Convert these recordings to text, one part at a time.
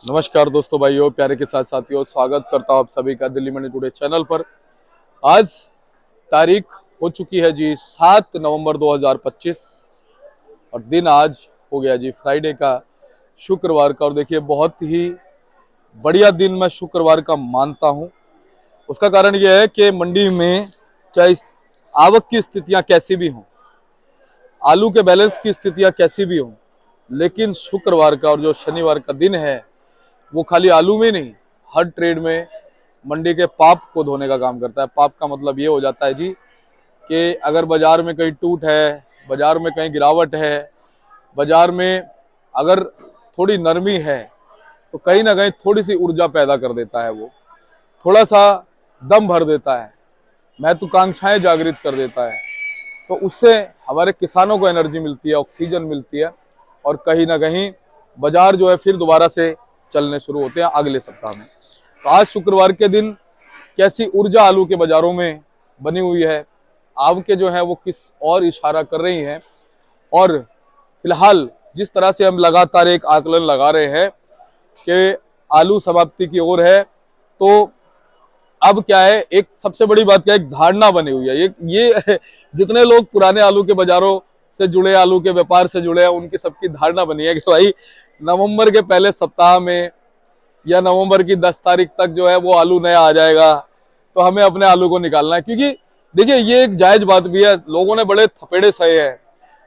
नमस्कार दोस्तों, भाइयों, प्यारे के साथ साथियों, स्वागत करता हूं आप सभी का दिल्ली मंडी टुडे चैनल पर। आज तारीख हो चुकी है जी 7 नवंबर 2025 और दिन आज हो गया जी फ्राइडे का, शुक्रवार का। और देखिए, बहुत ही बढ़िया दिन मैं शुक्रवार का मानता हूं। उसका कारण यह है कि मंडी में चाहे आवक की स्थितियां कैसी भी हों, आलू के बैलेंस की स्थितियां कैसी भी हों, लेकिन शुक्रवार का और जो शनिवार का दिन है वो खाली आलू में नहीं, हर ट्रेड में मंडी के पाप को धोने का काम करता है। पाप का मतलब ये हो जाता है जी कि अगर बाजार में कहीं टूट है, बाजार में कहीं गिरावट है, बाजार में अगर थोड़ी नरमी है, तो कहीं ना कहीं थोड़ी सी ऊर्जा पैदा कर देता है। वो थोड़ा सा दम भर देता है, महत्वाकांक्षाएं जागृत कर देता है। तो उससे हमारे किसानों को एनर्जी मिलती है, ऑक्सीजन मिलती है, और कहीं ना कहीं बाजार जो है फिर दोबारा से चलने शुरू होते हैं अगले सप्ताह में। तो आज शुक्रवार के दिन कैसी ऊर्जा आलू के बाजारों में बनी हुई है, आवकें जो है वो किस और इशारा कर रही हैं, और फिलहाल जिस तरह से हम लगातार एक आकलन लगा रहे हैं कि आलू समाप्ति की ओर है, तो अब क्या है, एक सबसे बड़ी बात क्या है, एक धारणा बनी हुई है। ये जितने लोग पुराने आलू के बाजारों से जुड़े, आलू के व्यापार से जुड़े हैं, उनकी सबकी धारणा बनी है कि भाई नवंबर के पहले सप्ताह में या नवंबर की 10 तारीख तक जो है वो आलू नया आ जाएगा, तो हमें अपने आलू को निकालना है। क्योंकि देखिए, ये एक जायज बात भी है, लोगों ने बड़े थपेड़े सहे हैं,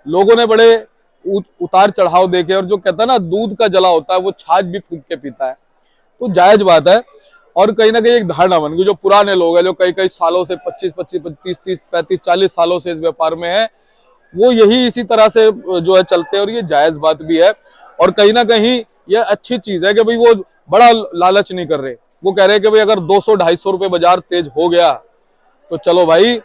लोगों ने बड़े उतार चढ़ाव देखे, और जो कहता है ना, दूध का जला होता है वो छाछ भी फूंक के पीता है, तो जायज बात है। और कहीं ना कहीं एक धारणा बन गई, जो पुराने लोग हैं, जो कई कई सालों से 25-25, 30-30, 35-40 सालों से इस व्यापार में है, वो यही इसी तरह से जो है चलते हैं, और ये जायज बात भी है। और कहीं ना कहीं ये अच्छी चीज है कि भाई वो बड़ा लालच नहीं कर रहे, वो कह रहे हैं कि भाई अगर 200-250 रुपए बाजार तेज हो गया तो चलो भाई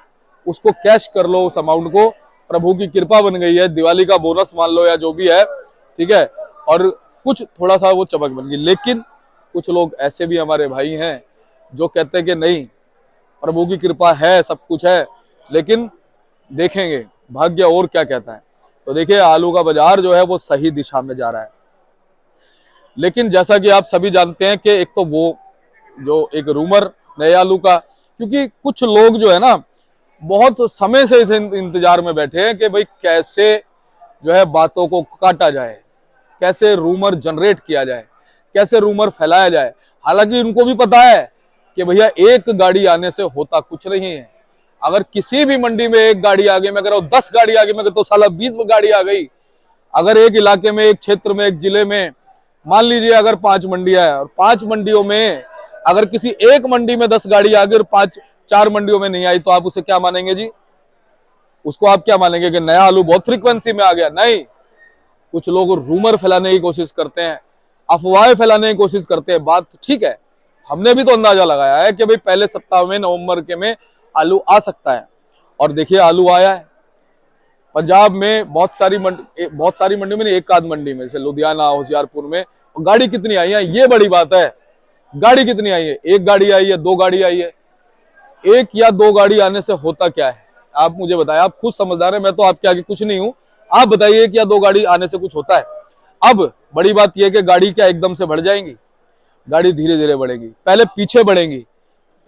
उसको कैश कर लो, उस अमाउंट को। प्रभु की कृपा बन गई है, दिवाली का बोनस मान लो या जो भी है, ठीक है, और कुछ थोड़ा सा वो चमक बन गई। लेकिन कुछ लोग ऐसे भी हमारे भाई हैं जो कहते हैं कि नहीं, प्रभु की कृपा है, सब कुछ है, लेकिन देखेंगे भाग्य और क्या कहता है। तो देखिए, आलू का बाजार जो है वो सही दिशा में जा रहा है। लेकिन जैसा कि आप सभी जानते हैं कि एक तो वो जो एक रूमर नए आलू का, क्योंकि कुछ लोग जो है ना बहुत समय से इस इंतजार में बैठे हैं कि भाई कैसे जो है बातों को काटा जाए, कैसे रूमर जनरेट किया जाए, कैसे रूमर फैलाया जाए। हालांकि उनको भी पता है कि भैया एक गाड़ी आने से होता कुछ नहीं है। अगर किसी भी मंडी में एक गाड़ी आ गई, मैं कह रहा हूं 10 गाड़ी आ गई, मैं तो साला 20 गाड़ी आ गई। अगर एक इलाके में, एक क्षेत्र में, एक जिले में मान लीजिए अगर 5 मंडियां है, और 5 मंडियों में अगर किसी एक मंडी में 10 गाड़ी आ गई और 4 मंडियों में नहीं आई, तो आप उसे क्या मानेंगे जी? उसको आप क्या मानेंगे कि नया आलू बहुत फ्रीक्वेंसी में आ गया? नहीं, कुछ लोग रूमर फैलाने की कोशिश करते हैं, अफवाहें फैलाने की कोशिश करते हैं। बात ठीक है, हमने भी तो अंदाजा लगाया है कि भाई पहले सप्ताह में, नवंबर के में आलू आ सकता है, और देखिए आलू आया है। पंजाब में बहुत सारी मंडी में नहीं, एक आध मंडी में, जैसे लुधियाना, होशियारपुर में गाड़ी कितनी आई है, ये बड़ी बात है। गाड़ी कितनी आई है? एक गाड़ी आई है, 2 गाड़ी आई है। एक या 2 गाड़ी आने से होता क्या है, आप मुझे बताएं। आप खुद समझदार हैं, मैं तो आपके आगे कुछ नहीं हूं। आप बताइए, एक या 2 गाड़ी आने से कुछ होता है? अब बड़ी बात यह है कि गाड़ी क्या एकदम से बढ़ जाएंगी? गाड़ी धीरे धीरे बढ़ेगी, पहले पीछे बढ़ेंगी,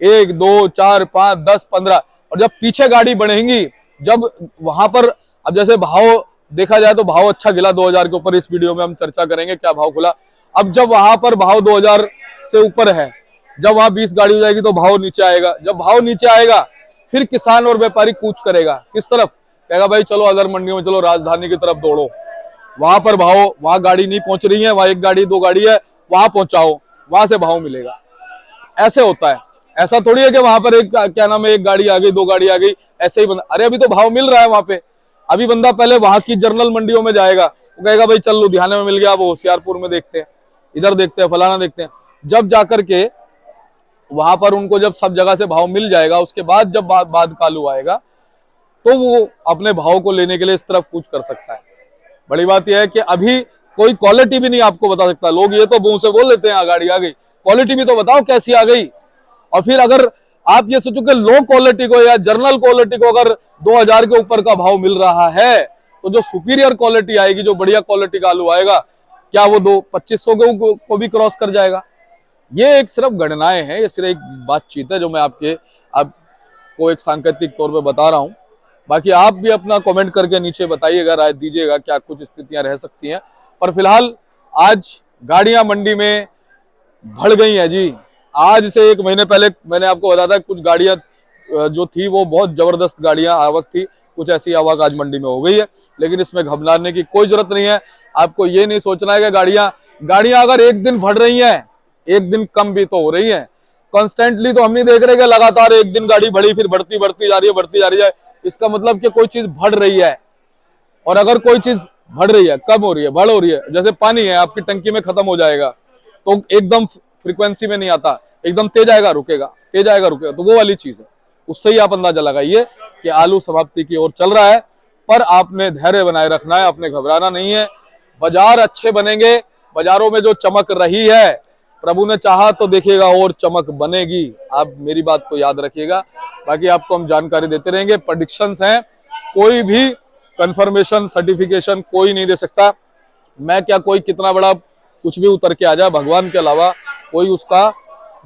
1, 2, 4, 5, 10, 15, और जब पीछे गाड़ी बढ़ेंगी, जब वहां पर, अब जैसे भाव देखा जाए तो भाव अच्छा गिला 2000 के ऊपर, इस वीडियो में हम चर्चा करेंगे क्या भाव खुला। अब जब वहां पर भाव 2000 से ऊपर है, जब वहां 20 गाड़ी हो जाएगी तो भाव नीचे आएगा। जब भाव नीचे आएगा, फिर किसान और व्यापारी कूच करेगा किस तरफ? कहेगा भाई चलो अदर मंडियों में, चलो राजधानी की तरफ दौड़ो, वहां पर भाव, वहां गाड़ी नहीं पहुंच रही है, वहां 1 गाड़ी 2 गाड़ी है, वहां पहुंचाओ, वहां से भाव मिलेगा। ऐसे होता है। ऐसा थोड़ी है कि वहां पर एक, क्या नाम है, 1 गाड़ी आ गई, 2 गाड़ी आ गई, ऐसे ही बंदा, अरे अभी तो भाव मिल रहा है वहां पे। अभी बंदा पहले वहां की जर्नल मंडियों में जाएगा, वो कहेगा भाई चल लुधियाना में मिल गया, अब होशियारपुर में देखते हैं, इधर देखते हैं, फलाना देखते हैं। जब जाकर के वहां पर उनको जब सब जगह से भाव मिल जाएगा, उसके बाद जब बाद कालू आएगा, तो वो अपने भाव को लेने के लिए इस तरफ कूच कर सकता है। बड़ी बात यह है कि अभी कोई क्वालिटी भी नहीं आपको बता सकता। लोग ये तो मुंह से बोल लेते हैं गाड़ी आ गई, क्वालिटी भी तो बताओ कैसी आ गई। और फिर अगर आप ये सोचो कि लो क्वालिटी को या जर्नल क्वालिटी को अगर 2000 के ऊपर का भाव मिल रहा है, तो जो सुपीरियर क्वालिटी आएगी, जो बढ़िया क्वालिटी का आलू आएगा, क्या वो 2500 को भी क्रॉस कर जाएगा? ये एक सिर्फ गणनाएं हैं, ये सिर्फ एक बातचीत है जो मैं आपको एक सांकेतिक तौर पे बता रहा हूं। बाकी आप भी अपना कमेंट करके नीचे बताइएगा, राय दीजिएगा क्या कुछ स्थितियां रह सकती हैं। पर फिलहाल आज गाड़ियां मंडी में बढ़ गई हैं जी। आज से 1 महीने पहले मैंने आपको बताया था कुछ गाड़ियां जो थी वो बहुत जबरदस्त गाड़ियां आवक थी, कुछ ऐसी आवक आज मंडी में हो गई है। लेकिन इसमें घबराने की कोई जरूरत नहीं है। आपको ये नहीं सोचना है कि गाड़ियां अगर एक दिन बढ़ रही हैं, एक दिन कम भी तो हो रही हैं। कॉन्स्टेंटली तो हम नहीं देख रहे कि लगातार एक दिन गाड़ी बढ़ी फिर बढ़ती जा रही है। इसका मतलब कि कोई चीज बढ़ रही है। और अगर कोई चीज बढ़ रही है, कम हो रही है, बढ़ हो रही है, जैसे पानी है आपकी टंकी में खत्म हो जाएगा तो एकदम फ्रीक्वेंसी में नहीं आता, एकदम तेज आएगा रुकेगा, तेज आएगा रुकेगा, तो वो वाली चीज है। उससे ही आप अंदाजा लगाइए कि आलू समाप्ति की ओर चल रहा है। पर आपने धैर्य बनाए रखना है, आपने घबराना नहीं है। बाजार अच्छे बनेंगे, बाजारों में जो चमक रही है प्रभु ने चाहा तो देखिएगा और चमक बनेगी। आप मेरी बात को याद रखिएगा। बाकी आपको हम जानकारी देते रहेंगे, प्रेडिक्शंस हैं, कोई भी कंफर्मेशन सर्टिफिकेशन कोई नहीं दे सकता। मैं क्या, कोई कितना बड़ा कुछ भी उतर के आ जाए, भगवान के अलावा कोई उसका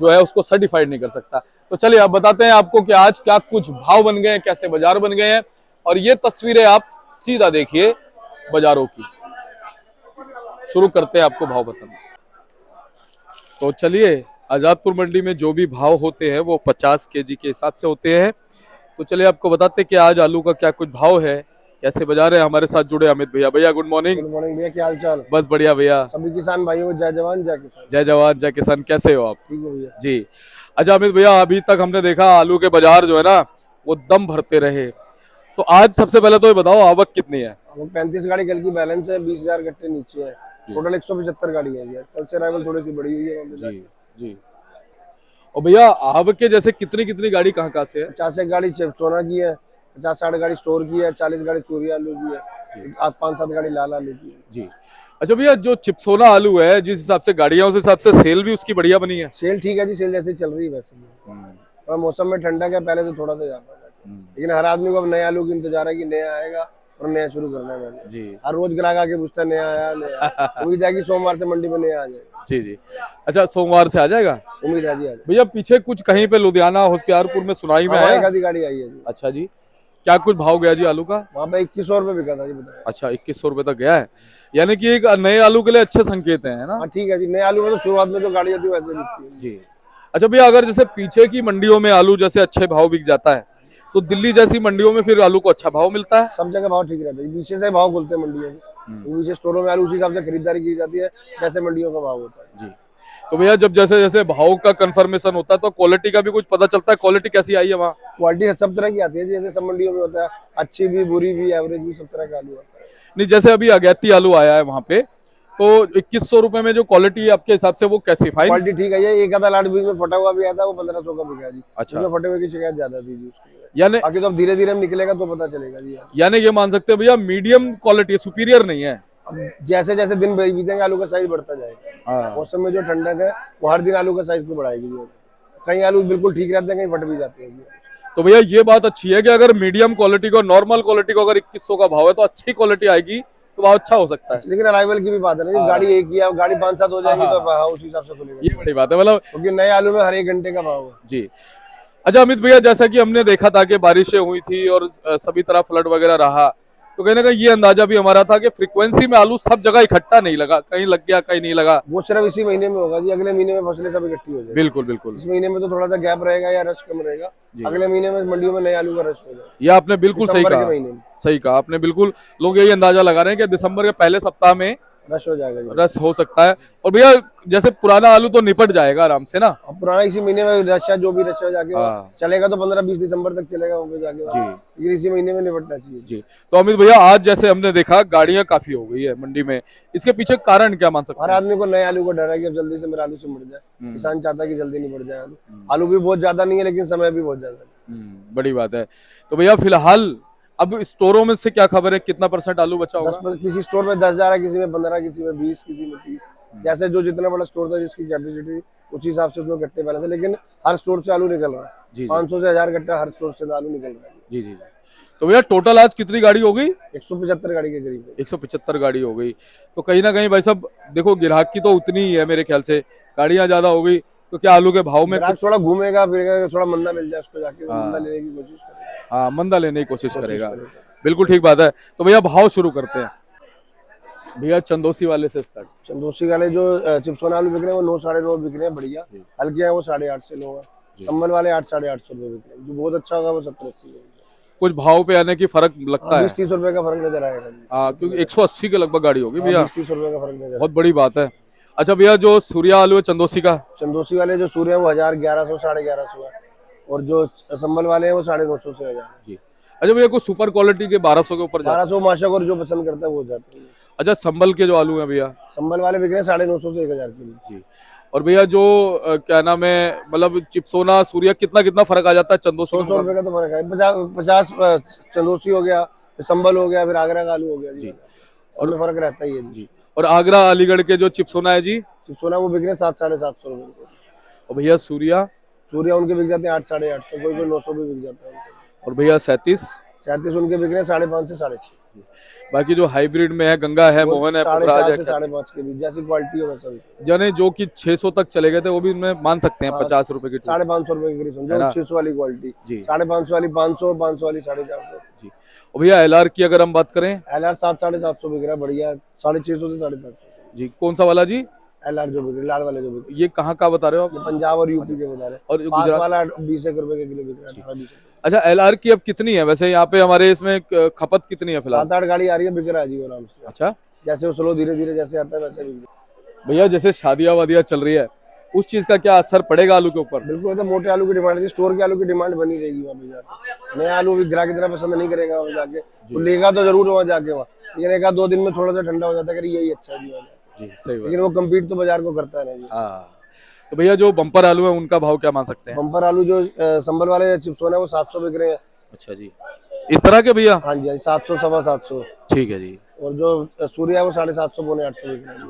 जो है उसको सर्टिफाइड नहीं कर सकता। तो चलिए अब बताते हैं आपको कि आज क्या कुछ भाव बन गए हैं, कैसे बाजार बन गए हैं। और ये तस्वीरें आप सीधा देखिए बाजारों की। शुरू करते हैं आपको भाव बताना। तो चलिए, आजादपुर मंडी में जो भी भाव होते हैं वो 50 केजी के हिसाब से होते हैं। तो चलिए आपको बताते हैं कि आज आलू का क्या कुछ भाव है, कैसे बाजार है। हमारे साथ जुड़े अमित भैया। भैया गुड मॉर्निंग। गुड मॉर्निंग भैया, क्या हाल चाल? बस बढ़िया भैया। सभी किसान भाइयों को जय जवान जय किसान। जय जवान जय किसान। कैसे हो आप? ठीक है भैया जी। अच्छा अमित भैया, अभी तक हमने देखा आलू के बाजार जो है ना वो दम भरते रहे। तो आज सबसे पहले तो ये बताओ आवक कितनी है? 35 गाड़ी कल की बैलेंस है, 20,000 गट्टे नीचे है। टोटल 175 गाड़ी है यार। कल से राइवल थोड़ी सी बड़ी हुई है जी जी। और भैया आवक के जैसे कितनी कितनी गाड़ी कहाँ से है? 50 गाड़ी सोना की है, 50-60 गाड़ी स्टोर की है, 40 गाड़ी चूरी आलू की है, 5-7 गाड़ी लाल आलू की है जी। अच्छा भैया, जो चिपसोना आलू है जिस हिसाब से गाड़ियां, उस हिसाब से सेल भी उसकी बढ़िया बनी है? सेल ठीक है जी, सेल जैसे चल रही है वैसे ही। और मौसम में ठंडा क्या, पहले से थोड़ा सा ज्यादा है। लेकिन हर आदमी को अब नए आलू की इंतजार है कि नया आएगा और नया शुरू करना है मैंने जी। हर रोज ग्राहक आके पूछता है नया आया, नया उम्मीद है कि सोमवार से मंडी में नया आ जाए। जी जी। अच्छा सोमवार से आ जाएगा? उम्मीद है जी आ जाए। भैया पीछे कुछ कहीं पे लुधियाना होशियारपुर में सुनाई में आया गाड़ी आई है जी। अच्छा जी। क्या कुछ भाव गया जी आलू का? वहाँ पे 2100 रुपए बिका था जी, बताया। अच्छा 2100 रुपए तक गया है, यानी कि एक नए आलू के लिए अच्छे संकेत हैं, है ना? ठीक है जी। नए आलू में तो शुरुआत में जो गाड़ी होती है वैसे बिकती है जी। अच्छा भैया, अगर जैसे पीछे की मंडियों में आलू जैसे अच्छे भाव बिक जाता है तो दिल्ली जैसी मंडियों में फिर आलू को अच्छा भाव मिलता है? सब जगह भाव ठीक रहता है, पीछे से भाव खुलते हैं मंडियों में, पीछे स्टोरों में आलू उसी हिसाब से खरीदारी की जाती है जैसे मंडियों का भाव होता है जी। तो भैया जब जैसे जैसे भाव का कंफर्मेशन होता है तो क्वालिटी का भी कुछ पता चलता है, क्वालिटी कैसी आई है वहाँ? क्वालिटी सब तरह की आती है, जैसे सब मंडियों में होता है, अच्छी भी, बुरी भी, एवरेज भी, सब तरह का आलू आता है। नहीं, जैसे अभी अगैती आलू आया है वहाँ पे, तो 2100 रुपए में जो क्वालिटी है आपके हिसाब से वो कैसी? फाइन क्वालिटी ठीक है। ये एक आधा लाट बीच में फटा हुआ भी आता है, वो 1500 का बिका जी। अच्छा। फटे हुए की शिकायत ज्यादा थी जी उसकी, यानी बाकी तो अब धीरे धीरे निकलेगा तो पता चलेगा जी। यानी ये मान सकते हैं भैया मीडियम क्वालिटी, सुपीरियर नहीं है। अब जैसे जैसे दिन बीतेंगे आलू का साइज बढ़ता जाएगा। मौसम में जो ठंडक है वो हर दिन आलू का साइज को बढ़ाएगी। कहीं आलू बिल्कुल ठीक रहते हैं, कहीं फट भी जाते हैं। तो भैया ये बात अच्छी है कि अगर मीडियम क्वालिटी को, नॉर्मल क्वालिटी को अगर 2100 का भाव है तो अच्छी क्वालिटी आएगी तो भाव अच्छा हो सकता है। लेकिन अराइवल की भी बात है ना, गाड़ी एक ही है, गाड़ी 5-7 हो जाएगी तो भाव उस हिसाब से खुलेगा। ये बड़ी बात है, मतलब क्योंकि नए आलू में हर 1 घंटे का भाव है जी। अच्छा अमित भैया, जैसा कि हमने देखा था कि बारिशें हुई थी और सभी तरह फ्लड वगैरह रहा, तो कहीं ना कहीं ये अंदाजा भी हमारा था कि फ्रीक्वेंसी में आलू सब जगह इकट्ठा नहीं लगा, कहीं लग गया कहीं नहीं लगा। वो सिर्फ इसी महीने में होगा जी, अगले महीने में फसलें सब इकट्ठी हो जाएगी। बिल्कुल बिल्कुल। इस महीने में तो थोड़ा सा गैप रहेगा या रश कम रहेगा, अगले महीने में मंडियों में नए आलू का रश हो जाएगा। ये आपने बिल्कुल सही कहा, सही कहा आपने बिल्कुल। लोग यही अंदाजा लगा रहे हैं कि दिसंबर के पहले सप्ताह में रश हो जाएगा, रश हो सकता है। और भैया जैसे पुराना आलू तो निपट जाएगा आराम से ना, अब पुराना इसी महीने में रश है, जो भी रश जाके चलेगा तो 15-20 दिसंबर तक चलेगा वहाँ पे जाके जी, लेकिन इसी महीने में निपटना चाहिए जी। तो अमित भैया आज जैसे हमने देखा गाड़ियां काफी हो गई है मंडी में, इसके पीछे कारण क्या मान सकते हैं? हर आदमी को नए आलू को डर है कि अब जल्दी से मेरा आलू से मुड़ जाए। किसान चाहता है कि जल्दी नहीं बढ़ जाए आलू। आलू भी बहुत ज्यादा नहीं है लेकिन समय भी बहुत ज्यादा है। बड़ी बात है। तो भैया फिलहाल अब स्टोरों में से क्या खबर है, कितना % आलू बचा होगा? किसी स्टोर में 10,000 है, किसी में 15, किसी में 20, किसी में 30, जैसे जो जितना बड़ा स्टोर था जिसकी कैपेसिटी उसी हिसाब से उसमें गट्टे बैलेंस है। लेकिन हर स्टोर से आलू निकल रहा है, 500 से 1000 गट्टा हर स्टोर से आलू निकल रहा है। जी जी। तो भैया टोटल आज कितनी गाड़ी हो गई? 175 गाड़ी के करीब है। 175 गाड़ी हो गई। तो कहीं ना कहीं भाई साहब देखो ग्राहक की तो उतनी ही है मेरे ख्याल से, गाड़ियां ज्यादा हो गई तो क्या आलू के भाव में ग्राहक कुछ? थोड़ा घूमेगा फिरेगा, थोड़ा मंदा मिल जाए उसको जाके वो मंदा हाँ लेने की कोशिश करेगा। हाँ, मंदा लेने की कोशिश करेगा। बिल्कुल ठीक बात है। तो भैया भाव शुरू करते हैं भैया चंदोसी वाले से स्टार्ट। चंदोसी वाले जो चिप्सोना आलू बिक रहे हैं वो 9 साढ़े 9 बिक रहे हैं बढ़िया। हल्के हैं वो 8.5 से 9 है। संबल वाले 8 850 रुपए बिक रहे हैं। जो बहुत अच्छा होगा वो 70 80 है। कुछ भाव पे आने की फर्क लगता है? 20 30 रुपए का फर्क नजर आएगा जी। हाँ, क्योंकि 180 के लगभग गाड़ी होगी भैया। 20 30 रुपए का फर्क नजर बहुत बड़ी बात है। अच्छा भैया जो सूर्या आलू है चंदोसी का? चंदोसी वाले जो सूर्य है वो 1000 1100 1150 है। और जो संबल वाले हैं वो 950 से 1000 जी। अच्छा भैया को सुपर क्वालिटी के 1200 के ऊपर जाता 1200 माशा और जो पसंद करता है वो जाता है। अच्छा संभल के जो आलू है भैया? संबल वाले बिक रहे हैं 950 से 1000 के बीच। जी। और भैया जो क्या नाम है मतलब चिप्सोना सूर्या कितना कितना फर्क आ जाता है चंदोसी 100 रुपए का तो फर्क है। 50 चंदोसी हो गया, फिर संबल हो गया, फिर आगरा का आलू हो गया जी। और में फर्क रहता ही है जी। और आगरा अलीगढ़ के जो चिप्सोना है जी? चिप्सोना वो बिक रहे हैं 7 750 रुपए। और भैया सूर्या? सूर्या उनके बिक जाते हैं 8 850, कोई कोई 900 भी बिक जाता है। और भैया 37? 37 उनके बिक रहे हैं 5.5 से 6.5। बाकी जो हाइब्रिड में है गंगा है मोहन है पुखराज 4.5 है से 5.5 के बीच जैसी क्वालिटी हो वैसा। जाने जो कि 600 तक चले गए थे वो भी इनमें मान सकते हैं 50 रुपए की 550 रुपए की करीब समझो। 600 वाली क्वालिटी जी। 550 वाली 500, 500 वाली 450 जी। और भैया एलआर की अगर हम बात करें? एलआर 7 750 बिक रहा है बढ़िया। 650 से 750 जी। कौन सा वाला जी? एलआर जो बिक रहा है लाल वाले जो बिक रहे ये कहाँ का बता रहे हो आप? हैं पंजाब और यूपी के बता रहे हैं। और पास गुजरात वाला 20 रुपए के किलो बिक रहा है 18 20। अच्छा एलआर की अब कितनी है वैसे यहाँ पे हमारे इसमें खपत कितनी है फिलहाल? 7 8 गाड़ी आ रही है बिक रहा है जी आराम से। अच्छा जैसे वो स्लो धीरे धीरे जैसे आता है वैसे बिक रहा है। भैया जैसे शादियां वादियां चल रही है उस चीज का क्या असर पड़ेगा आलू के ऊपर? बिल्कुल तो मोटे आलू की डिमांड है, स्टोर के आलू की डिमांड बनी रहेगी वहाँ पे जाके। नया आलू भी ग्राहक इतना पसंद नहीं करेगा वहाँ जाके, तो लेगा तो जरूर वहाँ जाके वहाँ, लेकिन एक आध 2 दिन में थोड़ा सा ठंडा हो जाता है कि यही अच्छा है जी वहाँ जाके। जी सही बात। लेकिन वो कम्पीट तो बाजार को करता है ना जी। हाँ तो भैया जो बम्पर आलू है उनका भाव क्या मान सकते हैं? बम्पर आलू जो संबल वाले चिप्सोना है वो 700 बिक रहे हैं। अच्छा जी इस तरह के भैया? हाँ जी 700 750। ठीक है जी। और जो सूर्या है वो 750 पौने 800 बिक रहे हैं।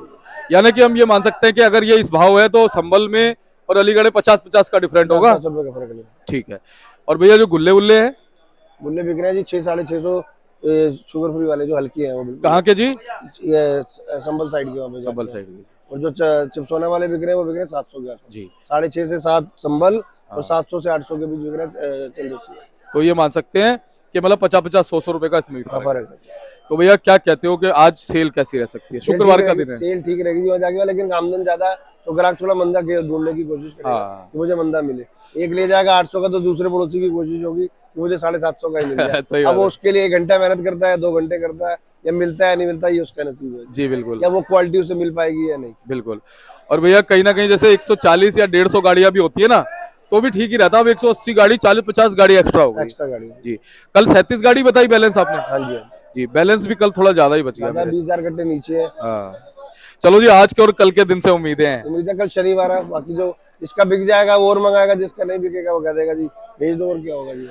यानी कि हम ये मान सकते हैं कि अगर ये इस भाव है तो संभल में और अलीगढ़ में 50-50 का डिफरेंट होगा। 50 रुपए का फर्क है। ठीक है। और भैया जो गुल्ले उल्ले हैं? गुल्ले बिक रहे हैं जी 6 650 शुगर फ्री वाले जो हल्की है वो कहाँ के जी? ये संबल साइड के वहाँ पे संभल जाके। साइड की। और जो चिप्सोना वाले बिक रहे हैं वो बिक रहे हैं 700 के आसपास। जी 6.5 से 7 संबल और 700 से 800 के बीच बिक रहे हैं चंदोसी। तो ये मान सकते हैं कि मतलब 50-50 100 रुपए का इसमें भी फर्क है। फर्क है। तो भैया क्या कहते हो कि आज सेल कैसी रह सकती है? शुक्रवार का दिन है। सेल ठीक रहेगी जी वहाँ जाके, लेकिन आमदन ज्यादा है तो ग्राहक थोड़ा मंदा ढूंढने की कोशिश करेगा हाँ। कि मुझे मंदा मिले। एक ले जाएगा 800 का तो दूसरे पड़ोसी की कोशिश होगी कि मुझे 750 का ही मिल जाए। सही अब बात वो है। उसके लिए 1 घंटा मेहनत करता है, 2 घंटे करता है, या मिलता है नहीं मिलता ये उसका नसीब है जी बिल्कुल या वो क्वालिटी उसे मिल पाएगी या नहीं। बिल्कुल। और भैया कहीं ना कहीं जैसे 140 या 150 गाड़ियां भी होती है ना तो भी ठीक ही रहता है। अब 180 गाड़ी 40-50 गाड़ी एक्स्ट्रा हो गई। एक्स्ट्रा गाड़ी जी। कल 37 गाड़ी बताई बैलेंस आपने? हाँ जी जी बैलेंस भी कल थोड़ा ज्यादा ही बच गया मेरे 20,000 घंटे नीचे है। से। हाँ चलो जी आज के और कल के दिन से उम्मीदें हैं। उम्मीद है कल शनिवार है, बाकी जो जिसका बिक जाएगा वो और मंगाएगा, जिसका नहीं बिकेगा वो कह देगा जी भेज दो और क्या होगा जी।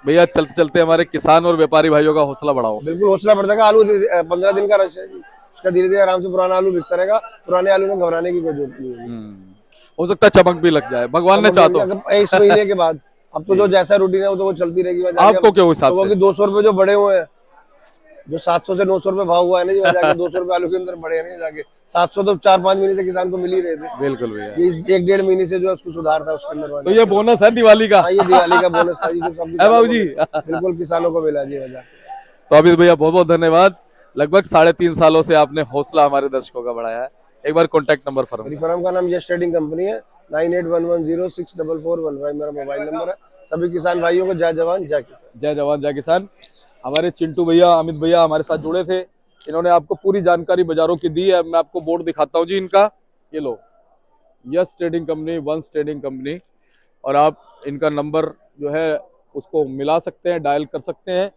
भैया चलते चलते हमारे किसान और व्यापारी भाइयों का हौसला बढ़ाओ। बिल्कुल हौसला बढ़ जाएगा। आलू 15 दिन का रश है जी, उसका धीरे धीरे आराम से पुराना आलू बिकता रहेगा। पुराने आलू में घबराने की कोई जरूरत नहीं है। हो सकता है चमक भी लग जाए भगवान ने चाह तो। इस महीने के बाद अब तो जो जैसा रूटीन है वो तो वो चलती रहेगी। आपको क्या हिसाब से? 200 रुपए जो बढ़े हुए हैं, जो 700 से 900 रुपए भाव हुआ है ना जी, वहाँ जाके 200 रुपए आलू के अंदर बढ़े नहीं जाके। 700 तो 4-5 महीने से किसान को मिल ही रहे थे। बिल्कुल भैया ये 1-1.5 महीने से जो है उसको सुधार था उसके अंदर। तो ये बोनस है दिवाली का। हाँ ये दिवाली का बोनस था जी, जो सब है बाबू जी। बिल्कुल किसानों को मिला जी वजह। तो अभी भैया बहुत बहुत धन्यवाद। लगभग 3.5 सालों से आपने हौसला हमारे दर्शकों का बढ़ाया है। एक बार कॉन्टैक्ट नंबर फर्म मेरी फर्म का नाम यश ट्रेडिंग कंपनी है। 9811064415 मेरा मोबाइल नंबर है। सभी किसान भाइयों को जय जवान जय किसान। जय जवान जय किसान। हमारे चिंटू भैया अमित भैया हमारे साथ जुड़े थे। इन्होंने आपको पूरी जानकारी बाजारों की दी है। मैं आपको बोर्ड दिखाता हूँ जी इनका, ये लो yes trading company, once trading company. और आप इनका नंबर जो है उसको मिला सकते हैं, डायल कर सकते हैं।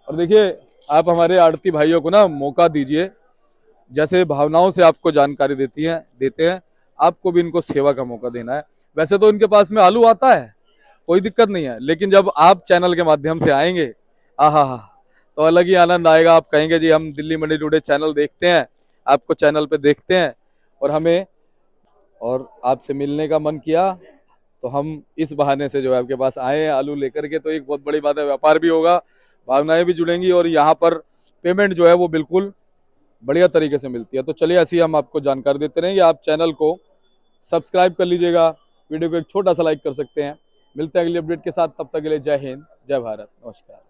और देखिए आप हमारे आड़ती भाइयों को ना मौका दीजिए, जैसे भावनाओं से आपको जानकारी देते हैं आपको भी इनको सेवा का मौका देना है। वैसे तो इनके पास में आलू आता है, कोई दिक्कत नहीं है, लेकिन जब आप चैनल के माध्यम से आएंगे आहा तो अलग ही आनंद आएगा। आप कहेंगे जी हम दिल्ली मंडी टुडे चैनल देखते हैं, आपको चैनल पे देखते हैं और हमें और आपसे मिलने का मन किया तो हम इस बहाने से जो है आपके पास आए हैं आलू लेकर के। तो एक बहुत बड़ी बात है, व्यापार भी होगा, भावनाएं भी जुड़ेंगी और यहाँ पर पेमेंट जो है वो बिल्कुल बढ़िया तरीके से मिलती है। तो चलिए ऐसी हम आपको जानकारी देते रहेंगे। आप चैनल को सब्सक्राइब कर लीजिएगा, वीडियो को एक छोटा सा लाइक कर सकते हैं। मिलते हैं अगली अपडेट के साथ, तब तक के लिए जय हिंद, जय भारत, नमस्कार।